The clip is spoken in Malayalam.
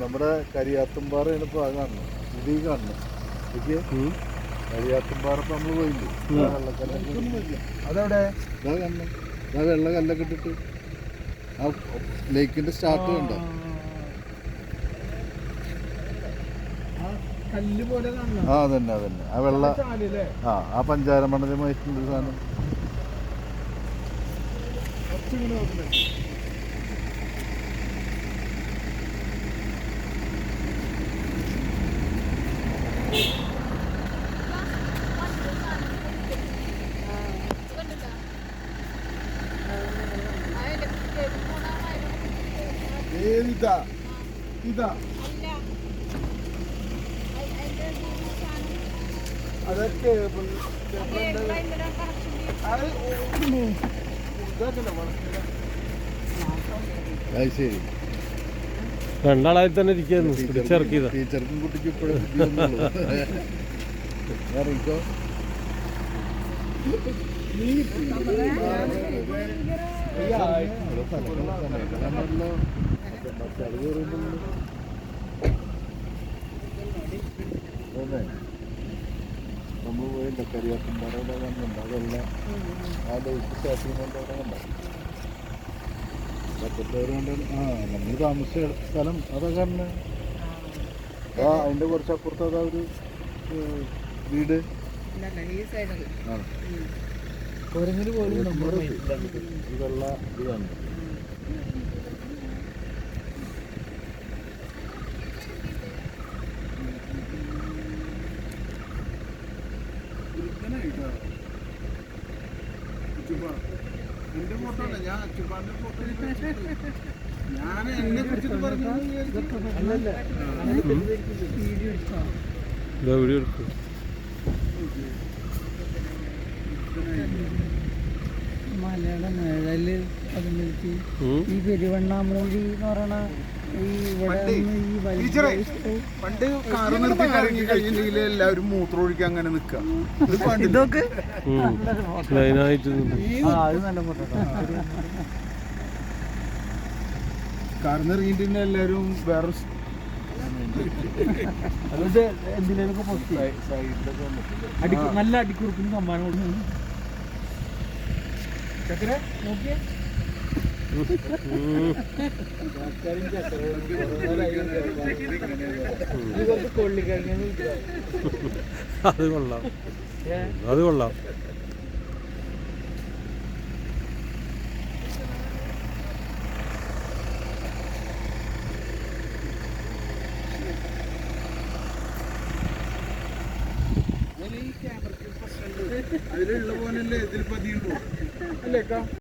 നമ്മുടെ കരിയാത്തുംപാറയാണ് ഇപ്പൊ കാണുന്നത്. ഇത് കാണുന്നു കരിയാത്തുംപാറ ഇപ്പൊ നമ്മള് പോയില്ലേ, അതെവിടെ ഇതാ കാണുന്നു. ഇതാ വെള്ള കല്ലൊക്കെ ഇട്ടിട്ട് ആ ലേക്കിന്റെ സ്റ്റാർട്ട് കണ്ടോ? ആ അതന്നെ അതന്നെ ആ വെള്ള ആ പഞ്ചാര മണലുമായിട്ടുള്ള സാധനം. ഇതാ ഇതാ അതൊക്കെ ശരി. രണ്ടാളായി തന്നെ ഇരിക്കുന്നു. ടീച്ചർക്കും കുട്ടിക്കും ഇപ്പോഴും അറിയിക്കോ. നമ്മൾ പോയില്ല കരിയാത്തുംപാറയുടെ കണ്ടുണ്ട്. അതല്ല ആ ലേക്ക് സ്റ്റാർട്ട് ചെയ്യുന്നുണ്ട്. അവിടെ കണ്ട പച്ചപ്പേര് കൊണ്ട് നമ്മൾ താമസിച്ച സ്ഥലം അതൊക്കെ തന്നെ. അതിന്റെ കുറച്ചപ്പുറത്ത് അതാ ഒരു വീട്. കുരങ്ങിന് പോലും വെള്ള ഇതാണ്. എന്റെ ഫോട്ടോ അല്ല, ഞാൻ അച്ചുപ്പാന്റെ ഫോട്ടോ ഞാൻ എന്നെ കുറിച്ചിട്ട് പറഞ്ഞു. മലയുടെ നിഴല് പതിനെടുത്ത് ഈ പെരുവണ്ണാമൂഴി എന്ന് പറയണ പണ്ട് കാറ് നിർത്തി കറങ്ങി കഴിഞ്ഞിട്ടുണ്ടെങ്കിൽ എല്ലാവരും മൂത്രമൊഴിക്കാൻ അങ്ങനെ നിക്കാം. ഇതൊക്കെ കാറിന്ന് ഇറങ്ങിയിട്ട് എല്ലാവരും വേറെ എന്തിനൊക്കെ നല്ല അടിക്കുറിപ്പിന് സമ്മാനം കൊടുക്കുന്നു. ചക്കര നോക്കിയേ അത് കൊള്ളാം, അത് കൊള്ളാം. അതിലുള്ള പോലല്ലേ ഇതിൽ പതിയുള്ളൂ അല്ലേക്കാ.